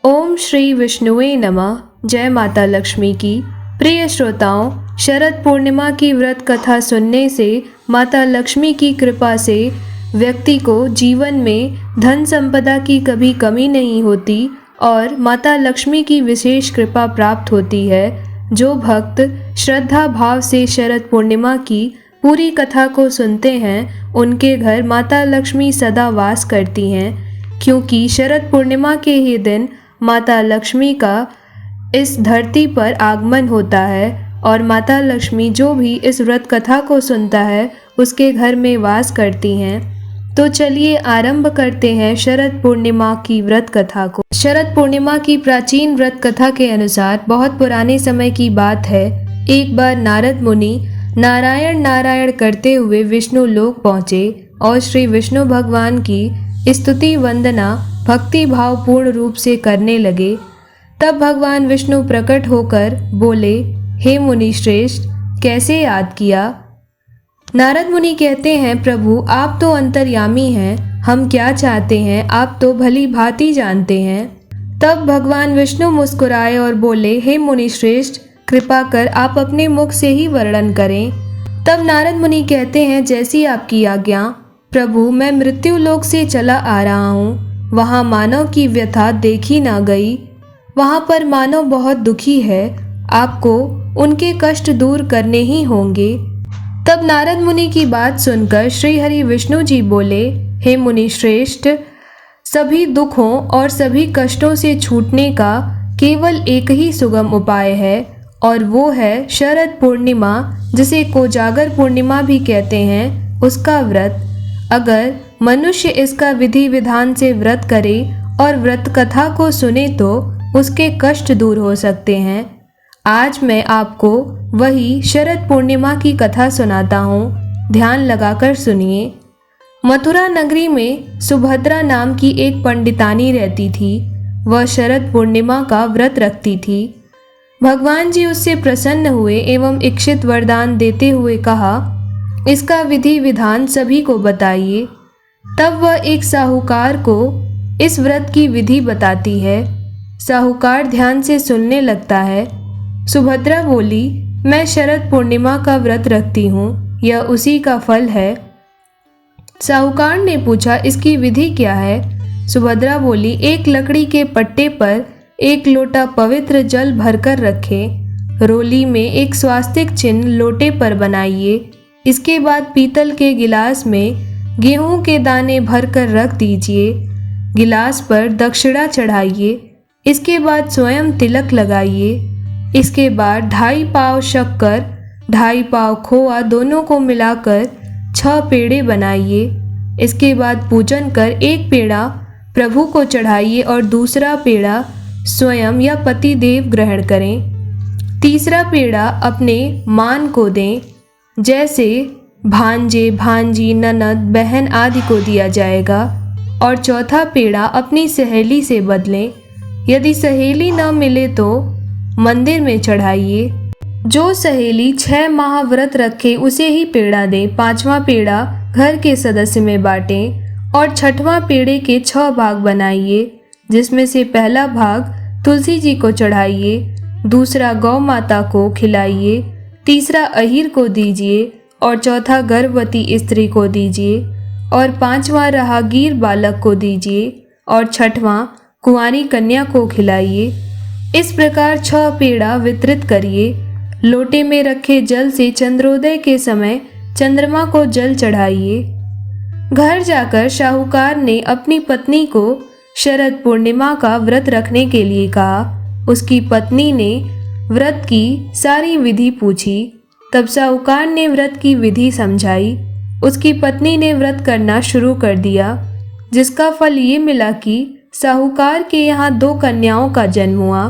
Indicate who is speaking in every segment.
Speaker 1: ओम श्री विष्णुवे नमः। जय माता लक्ष्मी की। प्रिय श्रोताओं, शरद पूर्णिमा की व्रत कथा सुनने से माता लक्ष्मी की कृपा से व्यक्ति को जीवन में धन संपदा की कभी कमी नहीं होती और माता लक्ष्मी की विशेष कृपा प्राप्त होती है। जो भक्त श्रद्धा भाव से शरद पूर्णिमा की पूरी कथा को सुनते हैं, उनके घर माता लक्ष्मी सदा वास करती हैं, क्योंकि शरद पूर्णिमा के ही दिन माता लक्ष्मी का इस धरती पर आगमन होता है और माता लक्ष्मी जो भी इस व्रत कथा को सुनता है उसके घर में वास करती हैं। तो चलिए आरंभ करते हैं शरद पूर्णिमा की व्रत कथा को। शरद पूर्णिमा की प्राचीन व्रत कथा के अनुसार बहुत पुराने समय की बात है। एक बार नारद मुनि नारायण नारायण करते हुए विष्णु लोक पहुँचे और श्री विष्णु भगवान की स्तुति वंदना भक्ति भाव पूर्ण रूप से करने लगे। तब भगवान विष्णु प्रकट होकर बोले, हे मुनि श्रेष्ठ, कैसे याद किया? नारद मुनि कहते हैं, प्रभु आप तो अंतर्यामी हैं, हम क्या चाहते हैं आप तो भली भांति जानते हैं। तब भगवान विष्णु मुस्कुराए और बोले, हे मुनि श्रेष्ठ, कृपा कर आप अपने मुख से ही वर्णन करें। तब नारद मुनि कहते हैं, जैसी आपकी आज्ञा प्रभु। मैं मृत्यु लोक से चला आ रहा हूँ। वहाँ मानव की व्यथा देखी ना गई। वहाँ पर मानव बहुत दुखी है। आपको उनके कष्ट दूर करने ही होंगे। तब नारद मुनि की बात सुनकर श्री हरि विष्णु जी बोले, हे मुनि श्रेष्ठ, सभी दुखों और सभी कष्टों से छूटने का केवल एक ही सुगम उपाय है और वो है शरद पूर्णिमा, जिसे कोजागर पूर्णिमा भी कहते हैं, उसका व्रत। अगर मनुष्य इसका विधि विधान से व्रत करे और व्रत कथा को सुने तो उसके कष्ट दूर हो सकते हैं। आज मैं आपको वही शरद पूर्णिमा की कथा सुनाता हूँ। ध्यान लगाकर सुनिए। मथुरा नगरी में सुभद्रा नाम की एक पंडितानी रहती थी। वह शरद पूर्णिमा का व्रत रखती थी। भगवान जी उससे प्रसन्न हुए एवं इच्छित वरदान देते हुए कहा, इसका विधि विधान सभी को बताइए। तब वह एक साहूकार को इस व्रत की विधि बताती है। साहूकार ध्यान से सुनने लगता है। सुभद्रा बोली, मैं शरद पूर्णिमा का व्रत रखती हूँ, यह उसी का फल है। साहूकार ने पूछा, इसकी विधि क्या है? सुभद्रा बोली, एक लकड़ी के पट्टे पर एक लोटा पवित्र जल भरकर रखें। रोली में एक स्वास्तिक चिन्ह लोटे पर बनाइए। इसके बाद पीतल के गिलास में गेहूं के दाने भरकर रख दीजिए। गिलास पर दक्षिणा चढ़ाइए। इसके बाद स्वयं तिलक लगाइए। इसके बाद 2.5 पाव शक्कर 2.5 पाव खोआ दोनों को मिलाकर 6 पेड़े बनाइए। इसके बाद पूजन कर एक पेड़ा प्रभु को चढ़ाइए और दूसरा पेड़ा स्वयं या पति देव ग्रहण करें। तीसरा पेड़ा अपने मान को दें, जैसे भांजे भांजी ननद बहन आदि को दिया जाएगा। और चौथा पेड़ा अपनी सहेली से बदलें। यदि सहेली न मिले तो मंदिर में चढ़ाइए। जो सहेली 6 माह व्रत रखे उसे ही पेड़ा दें। 5वां पेड़ा घर के सदस्य में बांटें और 6वां पेड़े के 6 भाग बनाइए, जिसमें से पहला भाग तुलसी जी को चढ़ाइए, दूसरा गौ माता को खिलाइए, तीसरा अहीर को दीजिए और चौथा गर्भवती स्त्री को दीजिए और 5वां राहगीर बालक को दीजिए और 6वां कुंवारी कन्या को खिलाइए। इस प्रकार 6 पेड़ा वितरित करिए। लोटे में रखे जल से चंद्रोदय के समय चंद्रमा को जल चढ़ाइए। घर जाकर साहूकार ने अपनी पत्नी को शरद पूर्णिमा का व्रत रखने के लिए कहा। उसकी पत्नी ने व्रत की सारी विधि पूछी। तब साहूकार ने व्रत की विधि समझाई। उसकी पत्नी ने व्रत करना शुरू कर दिया, जिसका फल ये मिला कि साहूकार के यहाँ 2 कन्याओं का जन्म हुआ।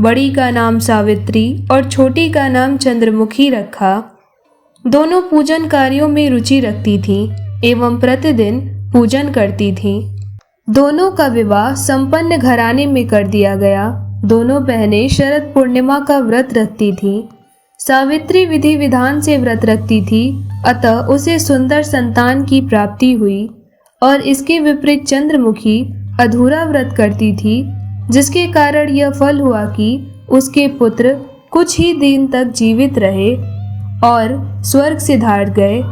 Speaker 1: बड़ी का नाम सावित्री और छोटी का नाम चंद्रमुखी रखा। दोनों पूजन कार्यों में रुचि रखती थीं एवं प्रतिदिन पूजन करती थीं। दोनों का विवाह संपन्न घराने में कर दिया गया। दोनों बहनें शरद पूर्णिमा का व्रत रखती थीं। सावित्री विधि विधान से व्रत रखती थी, अतः उसे सुंदर संतान की प्राप्ति हुई। और इसके विपरीत चंद्रमुखी अधूरा व्रत करती थी, जिसके कारण यह फल हुआ कि उसके पुत्र कुछ ही दिन तक जीवित रहे और स्वर्ग सिधार गए।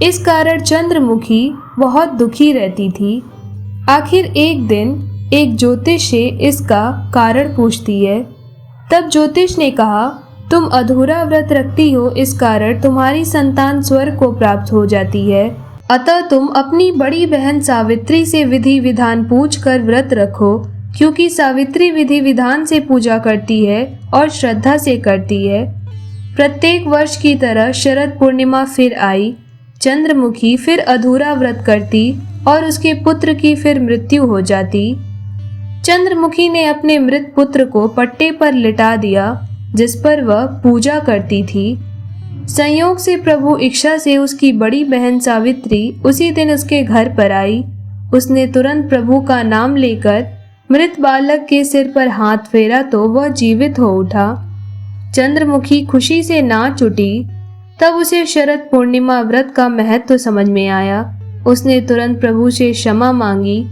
Speaker 1: इस कारण चंद्रमुखी बहुत दुखी रहती थी। आखिर एक दिन एक ज्योतिष से इसका कारण पूछती है। तब ज्योतिष ने कहा, तुम अधूरा व्रत रखती हो, इस कारण तुम्हारी संतान स्वर्ग को प्राप्त हो जाती है। अतः तुम अपनी बड़ी बहन सावित्री से विधि विधान पूछ कर व्रत रखो, क्योंकि सावित्री विधि विधान से पूजा करती है और श्रद्धा से करती है। प्रत्येक वर्ष की तरह शरद पूर्णिमा फिर आई। चंद्रमुखी फिर अधूरा व्रत करती और उसके पुत्र की फिर मृत्यु हो जाती। चंद्रमुखी ने अपने मृत पुत्र को पट्टे पर लिटा दिया, जिस पर वह पूजा करती थी। संयोग से प्रभु इच्छा से उसकी बड़ी बहन सावित्री उसी दिन उसके घर पर आई। उसने तुरंत प्रभु का नाम लेकर मृत बालक के सिर पर हाथ फेरा तो वह जीवित हो उठा। चंद्रमुखी खुशी से नाच उठी। तब उसे शरद पूर्णिमा व्रत का महत्व समझ में आया। उसने तुरंत प्रभु से क्षमा मांगी,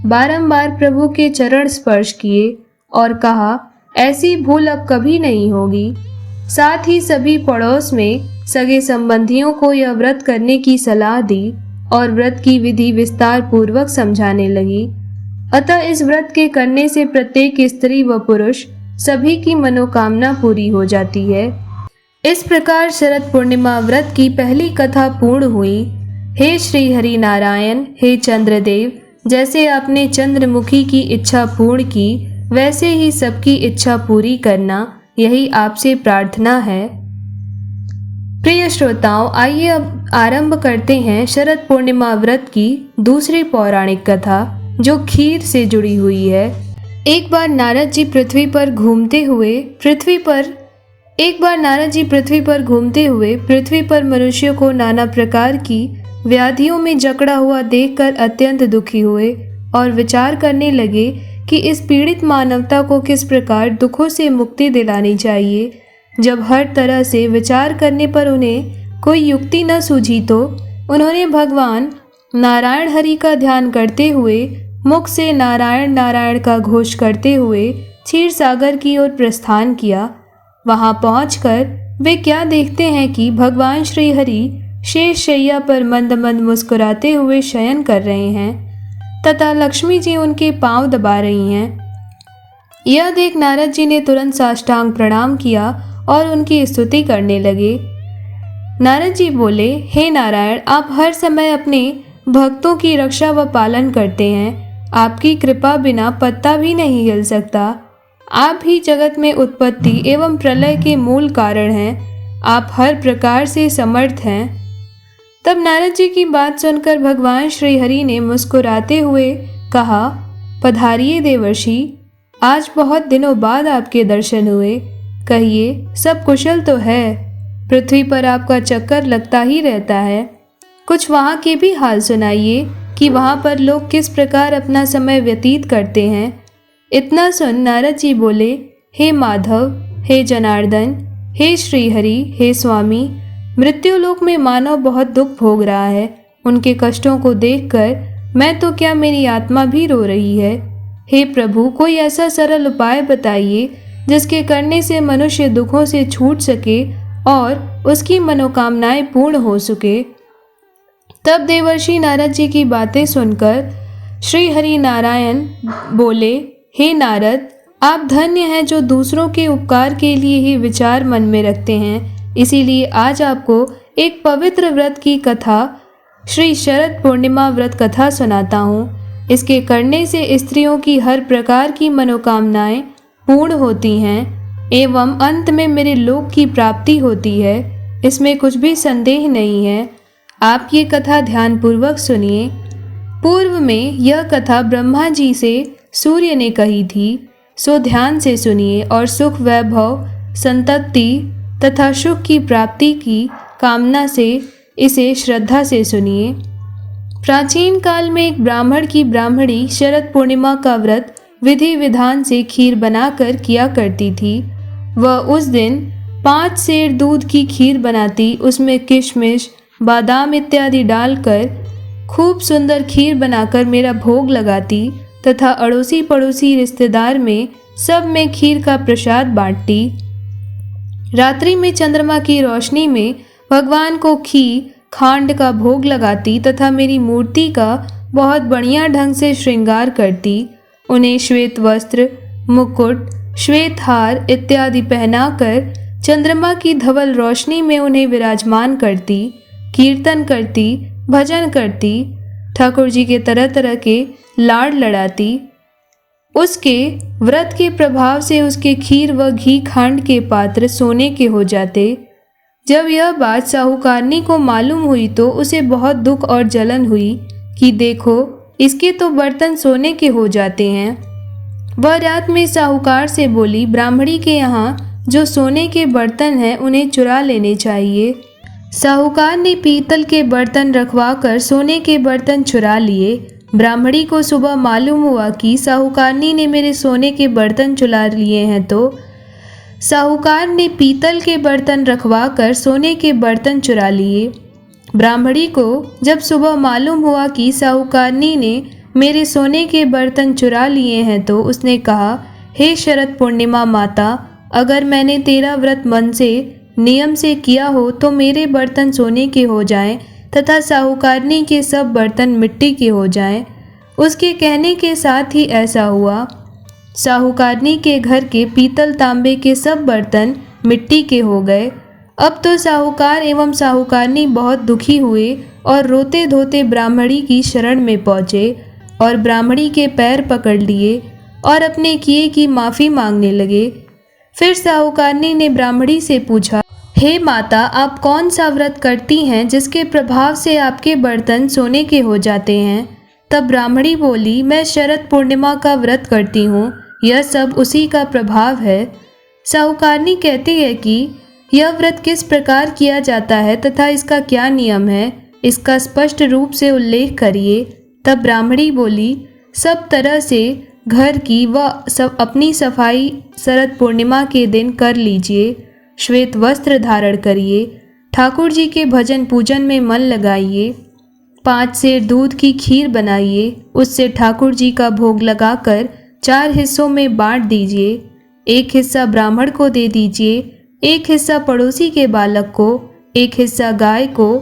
Speaker 1: बारंबार प्रभु के चरण स्पर्श किए और कहा, ऐसी भूल अब कभी नहीं होगी। साथ ही सभी पड़ोस में सगे संबंधियों को यह व्रत करने की सलाह दी और व्रत की विधि विस्तार पूर्वक समझाने लगी। अतः इस व्रत के करने से प्रत्येक स्त्री व पुरुष सभी की मनोकामना पूरी हो जाती है। इस प्रकार शरद पूर्णिमा व्रत की पहली कथा पूर्ण हुई। हे श्री हरि नारायण, हे चंद्रदेव, जैसे आपने चंद्रमुखी की इच्छा पूर्ण की, वैसे ही सबकी इच्छा पूरी करना, यही आपसे प्रार्थना है। प्रिय श्रोताओं, आइए अब आरंभ करते हैं शरद पूर्णिमा व्रत की दूसरी पौराणिक कथा, जो खीर से जुड़ी हुई है। एक बार नारद जी पृथ्वी पर घूमते हुए पृथ्वी पर मनुष्यों को नाना प्रकार की व्याधियों में जकड़ा हुआ देखकर अत्यंत दुखी हुए और विचार करने लगे कि इस पीड़ित मानवता को किस प्रकार दुखों से मुक्ति दिलानी चाहिए। जब हर तरह से विचार करने पर उन्हें कोई युक्ति न सूझी तो उन्होंने भगवान नारायण हरि का ध्यान करते हुए मुख से नारायण नारायण का घोष करते हुए क्षीर सागर की ओर प्रस्थान किया। वहां पहुंचकर वे क्या देखते हैं कि भगवान श्री हरि शेष शैया पर मंद मंद मुस्कुराते हुए शयन कर रहे हैं तथा लक्ष्मी जी उनके पांव दबा रही हैं। यह देख नारद जी ने तुरंत साष्टांग प्रणाम किया और उनकी स्तुति करने लगे। नारद जी बोले, हे नारायण, आप हर समय अपने भक्तों की रक्षा व पालन करते हैं। आपकी कृपा बिना पत्ता भी नहीं हिल सकता। आप ही जगत में उत्पत्ति एवं प्रलय के मूल कारण हैं। आप हर प्रकार से समर्थ हैं। तब नारद जी की बात सुनकर भगवान श्री हरि ने मुस्कुराते हुए कहा, पधारिए देवर्षि, आज बहुत दिनों बाद आपके दर्शन हुए। कहिए, सब कुशल तो है? पृथ्वी पर आपका चक्कर लगता ही रहता है। कुछ वहाँ के भी हाल सुनाइए कि वहाँ पर लोग किस प्रकार अपना समय व्यतीत करते हैं। इतना सुन नारद जी बोले, हे माधव, हे जनार्दन, हे श्रीहरि, हे स्वामी, मृत्युलोक में मानव बहुत दुख भोग रहा है। उनके कष्टों को देखकर मैं तो क्या, मेरी आत्मा भी रो रही है। हे प्रभु, कोई ऐसा सरल उपाय बताइए जिसके करने से मनुष्य दुखों से छूट सके और उसकी मनोकामनाएं पूर्ण हो सके। तब देवर्षि नारद जी की बातें सुनकर श्री हरि नारायण बोले, हे नारद, आप धन्य हैं जो दूसरों के उपकार के लिए ही विचार मन में रखते हैं। इसीलिए आज आपको एक पवित्र व्रत की कथा, श्री शरद पूर्णिमा व्रत कथा सुनाता हूँ। इसके करने से स्त्रियों की हर प्रकार की मनोकामनाएं पूर्ण होती हैं एवं अंत में मेरे लोक की प्राप्ति होती है। इसमें कुछ भी संदेह नहीं है। आप ये कथा ध्यानपूर्वक सुनिए। पूर्व में यह कथा ब्रह्मा जी से सूर्य ने कही थी, सो ध्यान से सुनिए और सुख, वैभव, संतति तथा सुख की प्राप्ति की कामना से इसे श्रद्धा से सुनिए। प्राचीन काल में एक ब्राह्मण की ब्राह्मणी शरद पूर्णिमा का व्रत विधि विधान से खीर बनाकर किया करती थी। वह उस दिन 5 सेर दूध की खीर बनाती, उसमें किशमिश, बादाम इत्यादि डालकर खूब सुंदर खीर बनाकर मेरा भोग लगाती तथा अड़ोसी पड़ोसी रिश्तेदार में सब में खीर का प्रसाद बांटती। रात्रि में चंद्रमा की रोशनी में भगवान को खीर खांड का भोग लगाती तथा मेरी मूर्ति का बहुत बढ़िया ढंग से श्रृंगार करती। उन्हें श्वेत वस्त्र, मुकुट, श्वेत हार इत्यादि पहनाकर चंद्रमा की धवल रोशनी में उन्हें विराजमान करती, कीर्तन करती, भजन करती, ठाकुर जी के तरह तरह के लाड़ लड़ाती। उसके व्रत के प्रभाव से उसके खीर व घी खांड के पात्र सोने के हो जाते। जब यह बात साहूकारनी को मालूम हुई तो उसे बहुत दुख और जलन हुई कि देखो, इसके तो बर्तन सोने के हो जाते हैं। वह रात में साहूकार से बोली, ब्राह्मणी के यहाँ जो सोने के बर्तन हैं उन्हें चुरा लेने चाहिए। साहूकार ने पीतल के बर्तन रखवाकर सोने के बर्तन चुरा लिए। ब्राह्मणी को सुबह मालूम हुआ कि साहूकारनी ने मेरे सोने के बर्तन चुरा लिए हैं, तो साहूकार ने पीतल के बर्तन रखवाकर सोने के बर्तन चुरा लिए। ब्राह्मणी को जब सुबह मालूम हुआ कि साहूकारनी ने मेरे सोने के बर्तन चुरा लिए हैं तो उसने कहा, हे शरद पूर्णिमा माता, अगर मैंने तेरा व्रत मन से नियम से किया हो तो मेरे बर्तन सोने के हो जाएं तथा साहूकारनी के सब बर्तन मिट्टी के हो जाएं। उसके कहने के साथ ही ऐसा हुआ। साहूकारनी के घर के पीतल तांबे के सब बर्तन मिट्टी के हो गए। अब तो साहूकार एवं साहूकारनी बहुत दुखी हुए और रोते धोते ब्राह्मणी की शरण में पहुँचे और ब्राह्मणी के पैर पकड़ लिए और अपने किए की माफ़ी मांगने लगे। फिर साहूकारनी ने ब्राह्मणी से पूछा, हे माता, आप कौन सा व्रत करती हैं जिसके प्रभाव से आपके बर्तन सोने के हो जाते हैं? तब ब्राह्मणी बोली, मैं शरद पूर्णिमा का व्रत करती हूँ, यह सब उसी का प्रभाव है। साहूकारनी कहती है कि यह व्रत किस प्रकार किया जाता है तथा इसका क्या नियम है, इसका स्पष्ट रूप से उल्लेख करिए। तब ब्राह्मणी बोली, सब तरह से घर की व सब अपनी सफाई शरद पूर्णिमा के दिन कर लीजिए। श्वेत वस्त्र धारण करिए, ठाकुर जी के भजन पूजन में मन लगाइए, 5 सेर दूध की खीर बनाइए, उससे ठाकुर जी का भोग लगाकर 4 हिस्सों में बांट दीजिए। 1 हिस्सा ब्राह्मण को दे दीजिए, 1 हिस्सा पड़ोसी के बालक को, 1 हिस्सा गाय को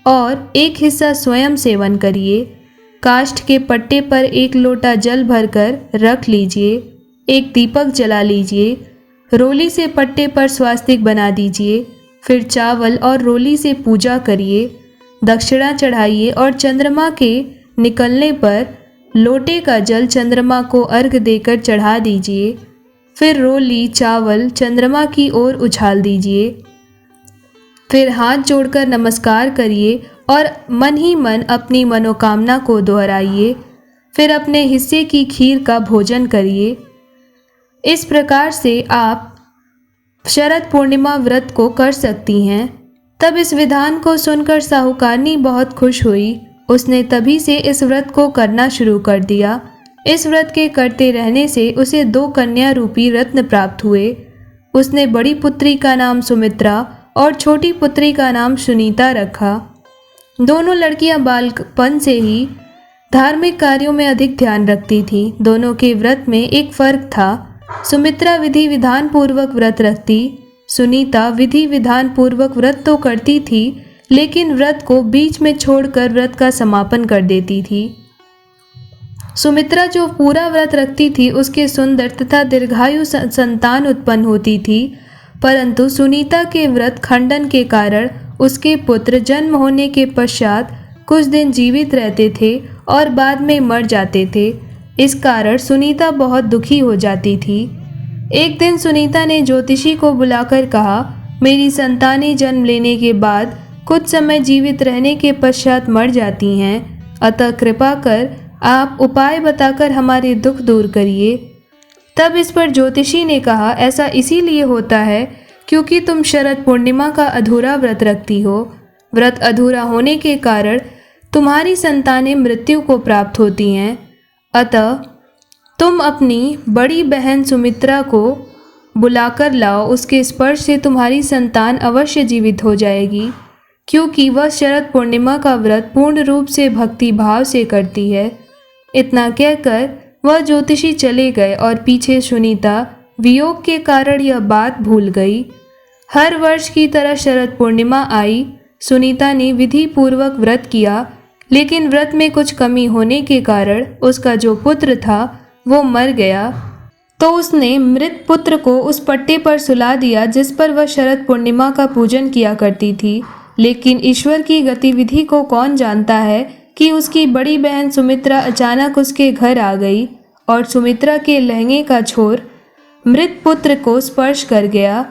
Speaker 1: और 1 हिस्सा स्वयं सेवन करिए। काष्ठ के पट्टे पर 1 लोटा जल भरकर रख लीजिए, 1 दीपक जला लीजिए, रोली से पट्टे पर स्वास्तिक बना दीजिए। फिर चावल और रोली से पूजा करिए, दक्षिणा चढ़ाइए और चंद्रमा के निकलने पर लोटे का जल चंद्रमा को अर्घ देकर चढ़ा दीजिए। फिर रोली चावल चंद्रमा की ओर उछाल दीजिए। फिर हाथ जोड़कर नमस्कार करिए और मन ही मन अपनी मनोकामना को दोहराइए। फिर अपने हिस्से की खीर का भोजन करिए। इस प्रकार से आप शरद पूर्णिमा व्रत को कर सकती हैं। तब इस विधान को सुनकर साहूकारनी बहुत खुश हुई। उसने तभी से इस व्रत को करना शुरू कर दिया। इस व्रत के करते रहने से उसे 2 कन्या रूपी रत्न प्राप्त हुए। उसने बड़ी पुत्री का नाम सुमित्रा और छोटी पुत्री का नाम सुनीता रखा। दोनों लड़कियां बालपन से ही धार्मिक कार्यों में अधिक ध्यान रखती थीं। दोनों के व्रत में एक फर्क था। सुमित्रा विधि विधान पूर्वक व्रत रखती, सुनीता विधि विधान पूर्वक व्रत तो करती थी लेकिन व्रत को बीच में छोड़कर व्रत का समापन कर देती थी। सुमित्रा जो पूरा व्रत रखती थी उसके सुंदर तथा दीर्घायु संतान उत्पन्न होती थी, परंतु सुनीता के व्रत खंडन के कारण उसके पुत्र जन्म होने के पश्चात कुछ दिन जीवित रहते थे और बाद में मर जाते थे। इस कारण सुनीता बहुत दुखी हो जाती थी। एक दिन सुनीता ने ज्योतिषी को बुलाकर कहा, मेरी संतानें जन्म लेने के बाद कुछ समय जीवित रहने के पश्चात मर जाती हैं, अतः कृपा कर आप उपाय बताकर हमारे दुख दूर करिए। तब इस पर ज्योतिषी ने कहा, ऐसा इसीलिए होता है क्योंकि तुम शरद पूर्णिमा का अधूरा व्रत रखती हो। व्रत अधूरा होने के कारण तुम्हारी संतानें मृत्यु को प्राप्त होती हैं, अतः तुम अपनी बड़ी बहन सुमित्रा को बुलाकर लाओ, उसके स्पर्श से तुम्हारी संतान अवश्य जीवित हो जाएगी, क्योंकि वह शरद पूर्णिमा का व्रत पूर्ण रूप से भक्ति भाव से करती है। इतना कहकर वह ज्योतिषी चले गए और पीछे सुनीता वियोग के कारण यह बात भूल गई। हर वर्ष की तरह शरद पूर्णिमा आई। सुनीता ने विधि पूर्वक व्रत किया, लेकिन व्रत में कुछ कमी होने के कारण उसका जो पुत्र था वो मर गया। तो उसने मृत पुत्र को उस पट्टे पर सुला दिया जिस पर वह शरद पूर्णिमा का पूजन किया करती थी। लेकिन ईश्वर की गतिविधि को कौन जानता है कि उसकी बड़ी बहन सुमित्रा अचानक उसके घर आ गई और सुमित्रा के लहंगे का छोर मृत पुत्र को स्पर्श कर गया।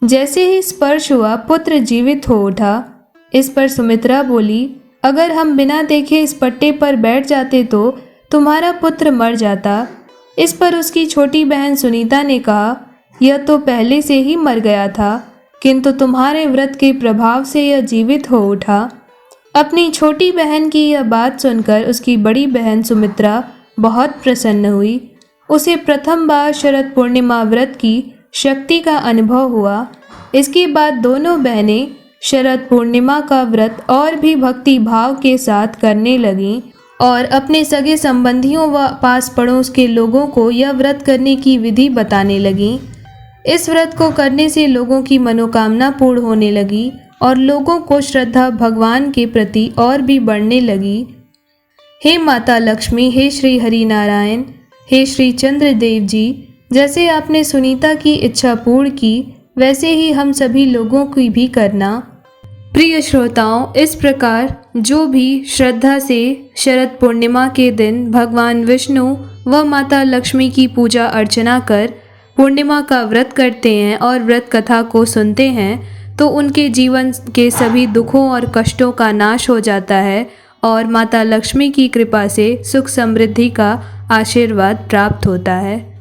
Speaker 1: जैसे ही स्पर्श हुआ, पुत्र जीवित हो उठा। इस पर सुमित्रा बोली, अगर हम बिना देखे इस पट्टे पर बैठ जाते तो तुम्हारा पुत्र मर जाता। इस पर उसकी छोटी बहन सुनीता ने कहा, यह तो पहले से ही मर गया था, किंतु तुम्हारे व्रत के प्रभाव से यह जीवित हो उठा। अपनी छोटी बहन की यह बात सुनकर उसकी बड़ी बहन सुमित्रा बहुत प्रसन्न हुई। उसे प्रथम बार शरद पूर्णिमा व्रत की शक्ति का अनुभव हुआ। इसके बाद दोनों बहनें शरद पूर्णिमा का व्रत और भी भक्ति भाव के साथ करने लगीं और अपने सगे संबंधियों व पास पड़ोस के लोगों को यह व्रत करने की विधि बताने लगीं। इस व्रत को करने से लोगों की मनोकामना पूर्ण होने लगी और लोगों को श्रद्धा भगवान के प्रति और भी बढ़ने लगी। हे माता लक्ष्मी, हे श्री हरि नारायण, हे श्री चंद्रदेव जी, जैसे आपने सुनीता की इच्छा पूर्ण की, वैसे ही हम सभी लोगों की भी करना। प्रिय श्रोताओं, इस प्रकार जो भी श्रद्धा से शरद पूर्णिमा के दिन भगवान विष्णु व माता लक्ष्मी की पूजा अर्चना कर पूर्णिमा का व्रत करते हैं और व्रत कथा को सुनते हैं, तो उनके जीवन के सभी दुखों और कष्टों का नाश हो जाता है और माता लक्ष्मी की कृपा से सुख समृद्धि का आशीर्वाद प्राप्त होता है।